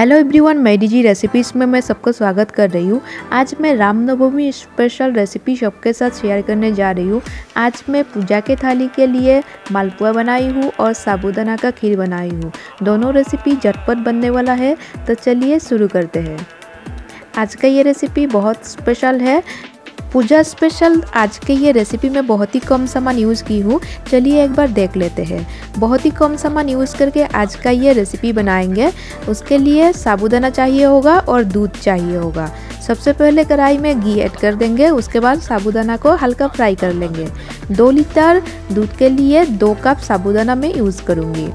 Hello everyone, मैं DG recipes में मैं सबका स्वागत कर रही हूँ। आज मैं रामनवमी स्पेशल रेसिपी सबके साथ शेयर करने जा रही हूँ। आज मैं पूजा के थाली के लिए मालपुआ बनाई हूँ और साबूदाना का खीर बनाई हूँ। दोनों रेसिपी झटपट बनने वाला है, तो चलिए शुरू करते हैं। आज का ये रेसिपी बहुत स्पेशल है, पूजा स्पेशल। आज के ये रेसिपी में बहुत ही कम सामान यूज़ की हूँ। चलिए एक बार देख लेते हैं। बहुत ही कम सामान यूज़ करके आज का ये रेसिपी बनाएंगे। उसके लिए साबूदाना चाहिए होगा और दूध चाहिए होगा। सबसे पहले कढ़ाई में घी ऐड कर देंगे, उसके बाद साबूदाना को हल्का फ्राई कर लेंगे। 2 लीटर दूध के लिए 2 कप साबूदाना मैं यूज़ करूँगी।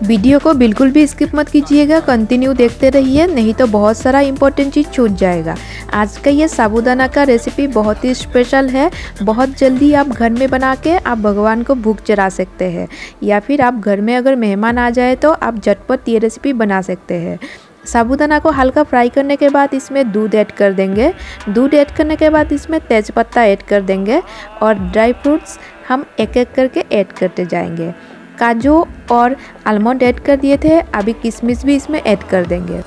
वीडियो को बिल्कुल भी स्किप मत कीजिएगा, कंटिन्यू देखते रहिए, नहीं तो बहुत सारा इंपॉर्टेंट चीज़ छूट जाएगा। आज का ये साबूदाना का रेसिपी बहुत ही स्पेशल है। बहुत जल्दी आप घर में बना के आप भगवान को भोग चढ़ा सकते हैं, या फिर आप घर में अगर मेहमान आ जाए तो आप झटपट ये रेसिपी बना सकते हैं। साबूदाना को हल्का फ्राई करने के बाद इसमें दूध ऐड कर देंगे। दूध ऐड करने के बाद इसमें तेज़पत्ता ऐड कर देंगे और ड्राई फ्रूट्स हम एक एक करके ऐड करते जाएंगे। काजू और आलमंड ऐड कर दिए थे, अभी किशमिश भी इसमें ऐड कर देंगे।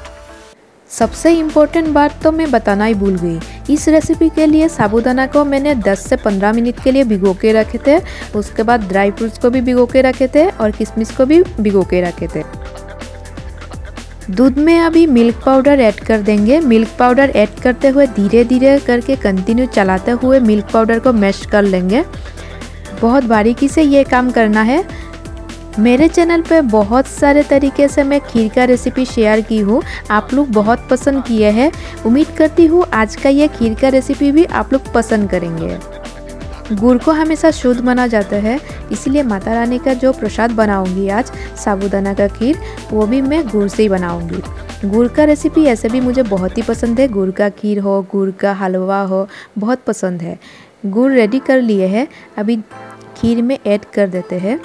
सबसे इम्पोर्टेंट बात तो मैं बताना ही भूल गई। इस रेसिपी के लिए साबूदाना को मैंने 10 से 15 मिनट के लिए भिगो के रखे थे। उसके बाद ड्राई फ्रूट्स को भी भिगो के रखे थे और किशमिश को भी भिगो के रखे थे। दूध में अभी मिल्क पाउडर ऐड कर देंगे। मिल्क पाउडर ऐड करते हुए धीरे धीरे करके कंटिन्यू चलाते हुए मिल्क पाउडर को मैश कर लेंगे। बहुत बारीकी से ये काम करना है। मेरे चैनल पे बहुत सारे तरीके से मैं खीर का रेसिपी शेयर की हूँ, आप लोग बहुत पसंद किए हैं। उम्मीद करती हूँ आज का ये खीर का रेसिपी भी आप लोग पसंद करेंगे। गुड़ को हमेशा शुद्ध माना जाता है, इसलिए माता रानी का जो प्रसाद बनाऊंगी आज साबूदाना का खीर, वो भी मैं गुड़ से ही बनाऊंगी। गुड़ का रेसिपी ऐसे भी मुझे बहुत ही पसंद है। गुड़ का खीर हो, गुड़ का हलवा हो, बहुत पसंद है। गुड़ रेडी कर लिए है, अभी खीर में ऐड कर देते हैं।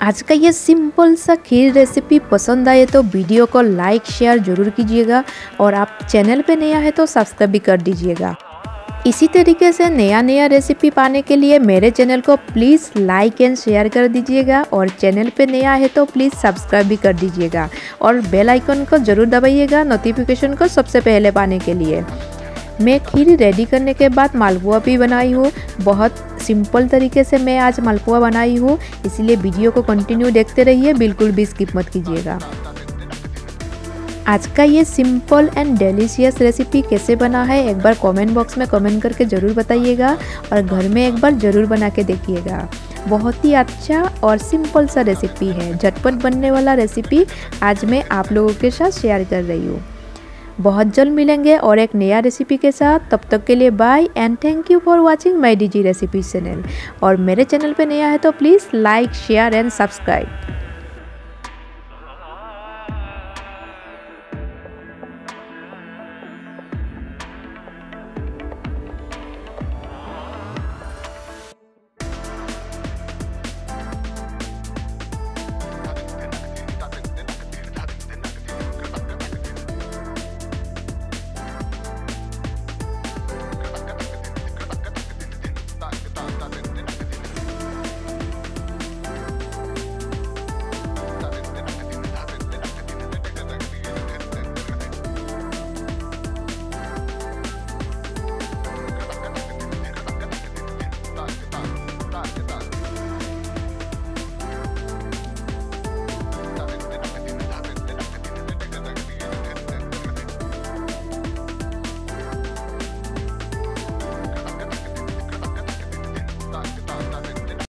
आज का ये सिंपल सा खीर रेसिपी पसंद आए तो वीडियो को लाइक शेयर ज़रूर कीजिएगा, और आप चैनल पे नया है तो सब्सक्राइब भी कर दीजिएगा। इसी तरीके से नया रेसिपी पाने के लिए मेरे चैनल को प्लीज़ लाइक एंड शेयर कर दीजिएगा, और चैनल पे नया है तो प्लीज़ सब्सक्राइब भी कर दीजिएगा, और बेल आइकन को ज़रूर दबाइएगा नोटिफिकेशन को सबसे पहले पाने के लिए। मैं खीर रेडी करने के बाद मालपुआ भी बनाई हूँ। बहुत सिंपल तरीके से मैं आज मालपुआ बनाई हूँ, इसलिए वीडियो को कंटिन्यू देखते रहिए, बिल्कुल भी स्किप मत कीजिएगा। आज का ये सिंपल एंड डिलीशियस रेसिपी कैसे बना है एक बार कमेंट बॉक्स में कमेंट करके ज़रूर बताइएगा, और घर में एक बार ज़रूर बना के देखिएगा। बहुत ही अच्छा और सिंपल सा रेसिपी है, झटपट बनने वाला रेसिपी आज मैं आप लोगों के साथ शेयर कर रही हूँ। बहुत जल्द मिलेंगे और एक नया रेसिपी के साथ। तब तक के लिए bye and thank you for watching my DG recipe channel. और मेरे चैनल पे नया है तो please like share and subscribe.